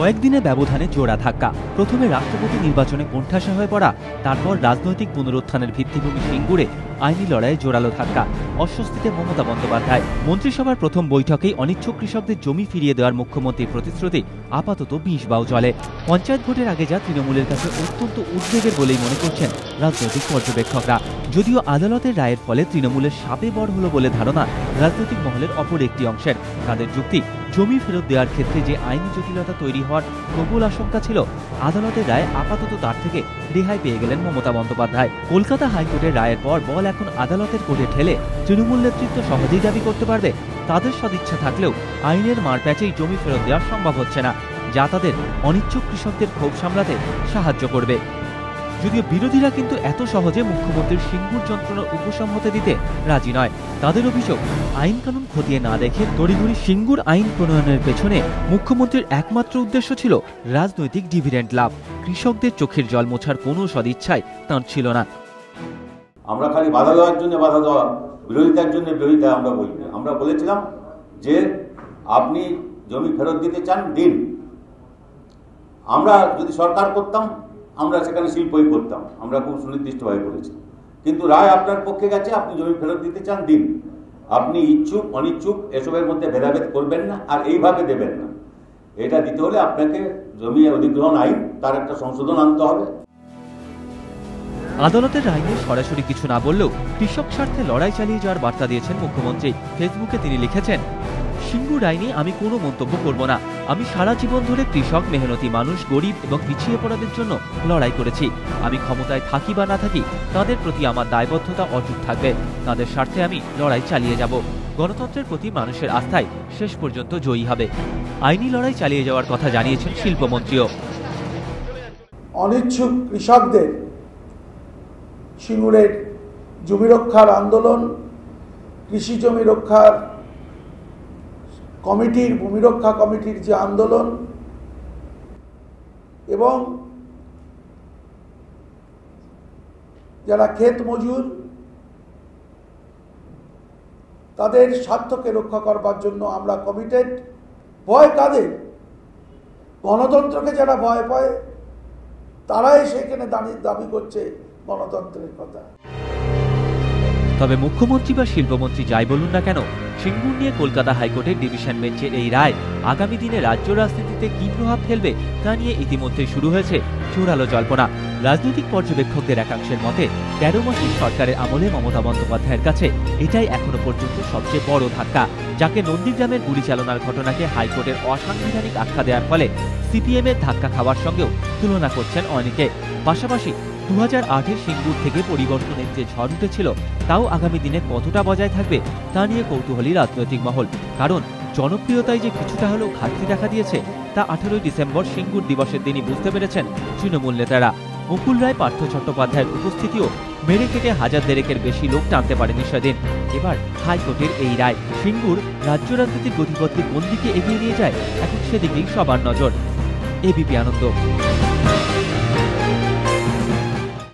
কয়েকদিনে ব্যবধানে জোড়া ধাক্কা। প্রথমে রাষ্ট্রপতি নির্বাচনে কোণঠাসা হয়ে পড়া, তারপর রাজনৈতিক পুনরুত্থানের ভিত্তিভূমি সিঙ্গুরে আইনি লড়াইয়ে জোরালো ধাক্কা। অস্বস্তিতে মমতা বন্দ্যোপাধ্যায়। মন্ত্রিসভার প্রথম বৈঠকেই অনিচ্ছুক কৃষকদের জমি ফিরিয়ে দেওয়ার মুখ্যমন্ত্রীর প্রতিশ্রুতি আপাতত বিষ বাউ জলে। পঞ্চায়েত ভোটের আগে যা তৃণমূলের কাছে অত্যন্ত উদ্বেগের বলেই মনে করছেন রাজনৈতিক পর্যবেক্ষকরা। যদিও আদালতের রায়ের ফলে তৃণমূলের সাপে বর হলো বলে ধারণা রাজনৈতিক মহলের অপর একটি অংশের। তাদের যুক্তি, জমি ফেরত দেওয়ার ক্ষেত্রে যে আইনি জটিলতা তৈরি হওয়ার প্রবল আশঙ্কা ছিল, আদালতের রায় আপাতত তার থেকে রেহাই পেয়ে গেলেন মমতা বন্দ্যোপাধ্যায়। কলকাতা হাইকোর্টের রায়ের পর বল এখন আদালতের কোর্টে ঠেলে তৃণমূল নেতৃত্ব সহজেই দাবি করতে পারবে তাদের সদিচ্ছা থাকলেও আইনের মারপ্যাচেই জমি ফেরত দেওয়া সম্ভব হচ্ছে না, যা তাদের অনিচ্ছুক কৃষকদের ক্ষোভ সামলাতে সাহায্য করবে। যদিও বিরোধীরা কিন্তু এত সহজে মুখ্যমন্ত্রীর সিঙ্গুর যন্ত্রণার উপশম হতে দিতে রাজি নয়। তাদের অভিযোগ, আইন কানুন খতিয়ে না দেখে তড়িঘড়ি সিঙ্গুর আইন প্রণয়নের পেছনে মুখ্যমন্ত্রীর একমাত্র উদ্দেশ্য ছিল রাজনৈতিক ডিভিডেন্ড লাভ। কৃষকদের চোখের জল মোছার কোনো সদিচ্ছাই তাঁর ছিল না। আমরা খালি বাধা দেওয়ার জন্য বাধা দেওয়া, বিরোধিতার জন্য বিরোধিতা আমরা বলিনি। আমরা বলেছিলাম যে আপনি জমি ফেরত দিতে চান দিন। আমরা যদি সরকার করতাম আমরা সেখানে শিল্পই করতাম, আমরা খুব সুনির্দিষ্টভাবে বলেছি। কিন্তু রায় আপনার পক্ষে গেছে, আপনি জমি ফেরত দিতে চান দিন। আপনি ইচ্ছুক অনিচ্ছুক এসবের মধ্যে ভেদাভেদ করবেন না, আর এইভাবে দেবেন না। এটা দিতে হলে আপনাকে জমি অধিগ্রহণ আইন তার একটা সংশোধন আনতে হবে। আদালতের রায় নিয়ে সরাসরি কিছু না বললেও কৃষক স্বার্থে লড়াই চালিয়ে যাওয়ার বার্তা দিয়েছেন মুখ্যমন্ত্রী। ফেসবুকে তিনি লিখেছেন, সিঙ্গুর আইনে আমি কোনো মন্তব্য করব না। আমি সারা জীবন ধরে কৃষক, মেহনতি মানুষ, গরিব এবং পিছিয়ে পড়াদের জন্য লড়াই করেছি। আমি ক্ষমতায় থাকি বা না থাকি, তাদের প্রতি আমার দায়বদ্ধতা অটুট থাকবে। তাদের স্বার্থে আমি লড়াই চালিয়ে যাব। গণতন্ত্রের প্রতি মানুষের আস্থায় শেষ পর্যন্ত জয়ী হবে। আইনি লড়াই চালিয়ে যাওয়ার কথা জানিয়েছেন শিল্পমন্ত্রীও। অনিচ্ছুক কৃষকদের সিঙ্গুরের জমি রক্ষার আন্দোলন, কৃষি জমি রক্ষার কমিটির, ভূমি রক্ষা কমিটির যে আন্দোলন এবং যারা ক্ষেত মজুর তাদের স্বার্থকে রক্ষা করবার জন্য আমরা কমিটেড। ভয় কাদের? গণতন্ত্রকে যারা ভয় পায় তারাই সেখানে দাবি করছে গণতন্ত্রের কথা। তবে মুখ্যমন্ত্রী বা শিল্পমন্ত্রী যাই বলুন না কেন, সিঙ্গুর নিয়ে কলকাতা হাইকোর্টের ডিভিশন বেঞ্চের এই রায় আগামী দিনে রাজ্য রাজনীতিতে কি প্রভাব ফেলবে তা নিয়ে ইতিমধ্যে শুরু হয়েছে জোরালো জল্পনা। রাজনৈতিক পর্যবেক্ষকদের একাংশের মতে 13 মাসের সরকারের আমলে মমতা বন্দ্যোপাধ্যায়ের কাছে এটাই এখনো পর্যন্ত সবচেয়ে বড় ধাক্কা, যাকে নন্দীগ্রামের গুলি চালনার ঘটনাকে হাইকোর্টের অসাংবিধানিক আখ্যা দেওয়ার ফলে সিপিএম এর ধাক্কা খাওয়ার সঙ্গেও তুলনা করছেন অনেকে। পাশাপাশি 2008-এর সিঙ্গুর থেকে পরিবর্তনের যে ঝড় উঠেছিল, তাও আগামী দিনে কতটা বজায় থাকবে তা নিয়ে কৌতূহলী রাজনৈতিক মহল। কারণ জনপ্রিয়তায় যে কিছুটা হলেও ঘাটতি দেখা দিয়েছে তা 18ই ডিসেম্বর সিঙ্গুর দিবসের দিনই বুঝতে পেরেছেন তৃণমূল নেতারা। মুকুল রায়, পার্থ চট্টোপাধ্যায়ের উপস্থিতিও মেরে কেটে হাজার দেড়েকের বেশি লোক টানতে পারেনি সেদিন। এবার হাইকোর্টের এই রায় সিঙ্গুর রাজ্য রাজনীতির গতিপথকে কোন দিকে এগিয়ে নিয়ে যায়, এখন সেদিকেই সবার নজর। এবিপি আনন্দ।